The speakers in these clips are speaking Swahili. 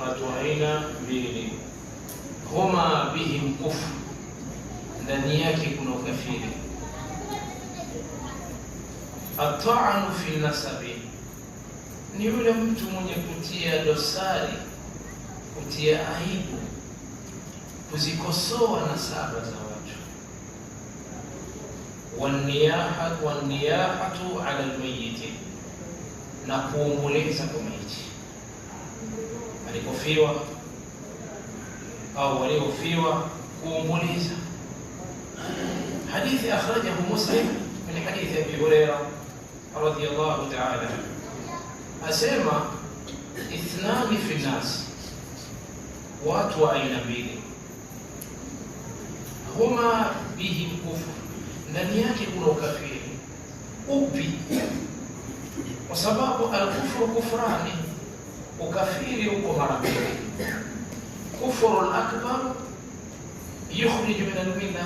watu aina mbili. Huma bihim kufr, ndani yake kuna ukafiri. At-ta'anu fi nasabi, ni yule mtu mwenye kutia dosari, kutia aibu, kuzikosoa nasaba za watu. Waniyahatu ala almayyit, na kuomboleza kwa maiti alikofiwa au waliofiwa, kuomboleza. Hadithi akhrajahu Muslim min hadithi Abi Hurairah radhiyallahu ta'ala, asema ithnani fi nas, watu wa aina mbili. Huma bihim kufr, ndani yake kuna ukafiri. Upi? Kwa sababu al-kufru kufrani, ukafiri uko mara mbili. Kufru al-akbar yukhrij min al-milla,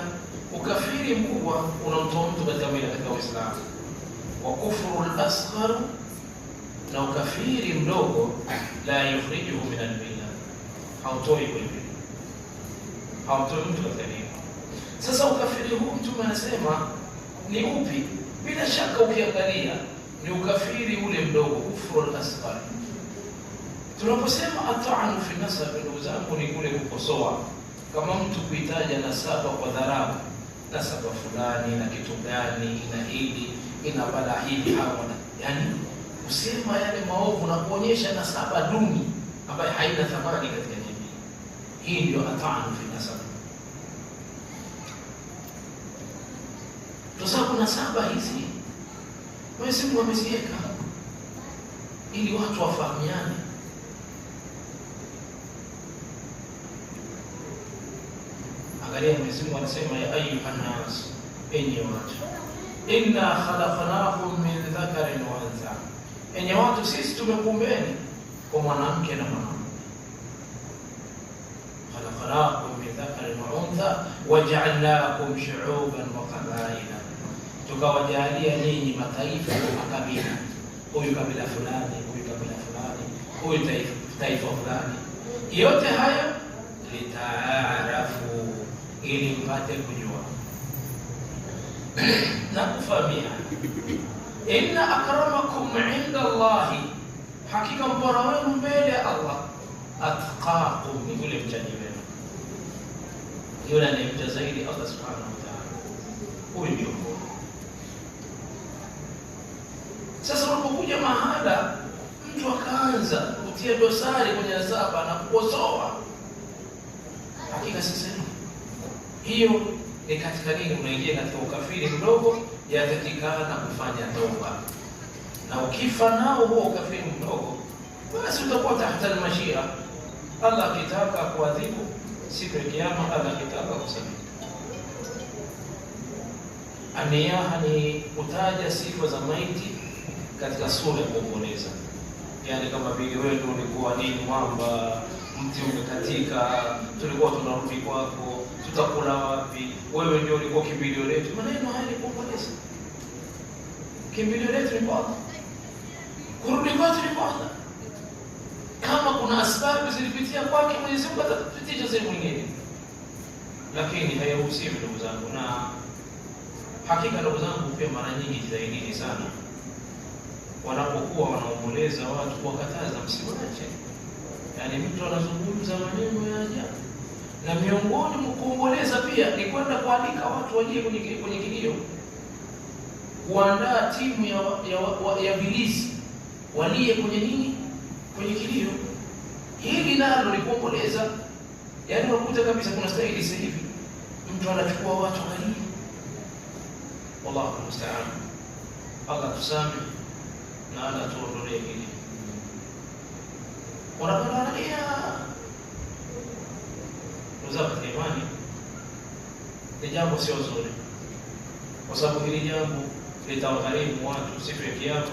ukafiri mkubwa unamtoa mtu katika mila ya Uislamu. Wa kufru al-asghar, na ukafiri mdogo, la yukhrijuhu min al-milla, hautoi kweli, hautoi mtu katika dini. Sasa ukafiri huu Mtume anasema ni upi? Bila shaka ukiangalia ni ukafiri ule mdogo, kufru al-asghar. Tunaposema at'anu fi nasab, ndugu zangu, ni kule kukosoa, kama mtu kuitaja nasaba kwa dharau, nasaba fulani na kitu gani, ina hili, ina bala hili, hawana, yani kusema yale maovu na kuonyesha nasaba duni ambayo haina thamani katika jamii. Hii ndio at'anu fi nasab. Tusabu nasaba hizi Mwenyezi Mungu ameziweka ili watu wafahamiane. Angalia, Mwenyezi Mungu anasema ya ayyuhan nas, enyi watu, inna khalaqnakum min dhakarin wa untha, enyi watu, sisi tumekuumbeni kwa mwanamke na mwanamume. Khalaqnakum min dhakarin wa untha waja'alnakum shu'uban wa qabaila, tukawajalia nyinyi mataifa na makabila. Huyu kabila fulani, huyu kabila fulani, huyu taifa fulani. Yote haya litaarafu, ili mpate kujua na kufahamiana. Inna akramakum inda Allahi, hakika mbora wenu mbele ya Allah, atqakum, ni yule mchaji wenu, yule anayemcha zaidi Allah subhanahu wa ta'ala. Huyu ndio mbora. Sasa unapokuja mahala mtu akaanza kutia dosari kwenye nasaba na kukosoa, hakika sasa hiyo ni katika nini? Unaingia katika ukafiri mdogo, yatakikana kufanya toba. Na ukifa nao huo ukafiri mdogo, basi utakuwa tahta al-mashia. Allah akitaka kuadhibu siku ya kiyama, Allah akitaka kusamehe. Aniyaha ni kutaja sifa za maiti katika sura ya kuomboleza. Yani kama vile wewe ndio ulikuwa nini, mwamba, mti umekatika, tulikuwa tunarudi kwako, tutakula wapi? Wewe ndio ulikuwa kimbilio letu. Maneno haya ni kuomboleza. Kimbilio letu ni kwako, kurudi kwetu ni kwako. Kama kuna sababu zilipitia kwake, Mwenyezi Mungu atapitisha sehemu nyingine, lakini hairuhusiwi ndugu zangu. Na hakika ndugu zangu, pia mara nyingi zaidi sana wanapokuwa wanaomboleza watu, kuwakataza msiwache. Yani mtu anazungumza maneno ya ajabu, na miongoni mwa kuomboleza pia ni kwenda kualika watu waje kwenye kilio, kuandaa timu ya bilisi walie kwenye nini, kwenye kilio. Hili nalo ni kuomboleza. Yani unakuta kabisa kuna staili sasa hivi mtu anachukua watu walie. Wallahu musta'an. Allah tusamehe na Allah tuondolee hili. Unapoangalia uzao wa imani ni jambo sio zuri, kwa sababu hili jambo litawagharimu watu siku ya kiyama.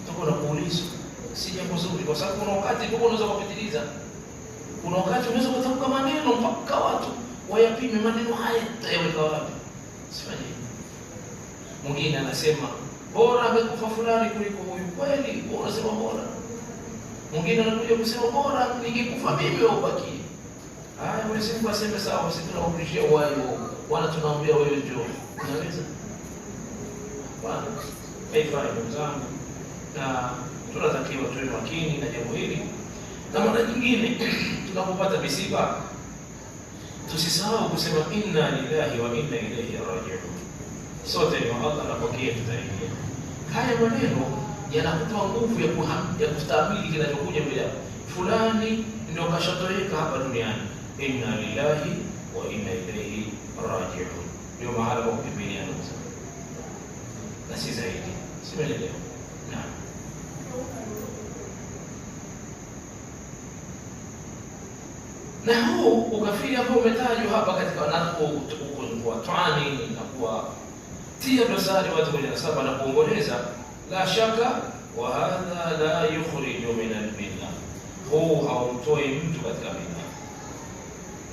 Tutakuwa na kuulizwa, si jambo zuri, kwa sababu kuna wakati ndipo unaweza kupitiliza. Kuna wakati unaweza kutamka maneno mpaka watu wayapime maneno haya tayaweka wapi. Sifanye. Mwingine anasema bora amekufa fulani kuliko huyu. Kweli unasema bora, Mwingine anakuja kusema bora ningekufa mimi au baki. Haya, Mwenyezi Mungu aseme sawa, sisi tunakurudishia uhai wala tunaambia wewe njoo. Unaweza? Bwana, haifai ndugu zangu, na tunatakiwa tuwe makini na jambo hili. Na mara nyingine tunapopata misiba tusisahau kusema inna lillahi wa inna ilayhi raji'un. Sote ni wa Allah na pokea tutaingia. Haya maneno yanakupa nguvu ya kustahimili kinachokuja mbele yako. Fulani ndio kashatoweka hapa duniani. Inna lillahi wa inna ilayhi raji'un. Ndio mahala pa kukimbilia ndugu zangu. Na si zaidi. Simelelewa. Naam. Na huu ukafiri ambao umetajwa hapa katika kwa twani na kwa tia dosari watu kwenye nasaba na kuomboleza, la shaka wa hadha la yukhriju min al-milla. Huu haumtoi mtu katika mila.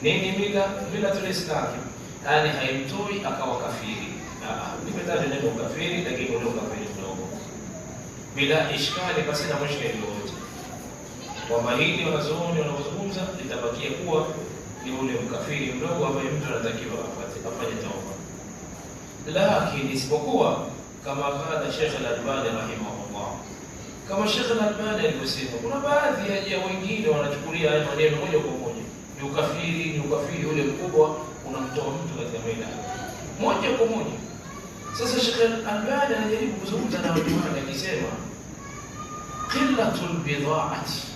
Nini mila? Milatul Islam. Yani haimtoi akawa kafiri. Nimetaja neno kafiri, lakini ndio kafiri mdogo. Bila ishkali, basi na mushkili wote. Kwamba hili wanazuoni wanaozungumza litabakia kuwa ni ule mkafiri mdogo ambaye mtu anatakiwa afanye tauba. Lakini isipokuwa kama qala Sheikh Al-Albani rahimahullah, kama Sheikh Al-Albani alivyosema, kuna baadhi ya wengine wanachukulia haya maneno moja kwa moja ni ukafiri ule mkubwa unamtoa mtu katika mila moja kwa moja. Sasa Sheikh Al-Albani anajaribu kuzungumza na watu wake akisema qillatul bid'ati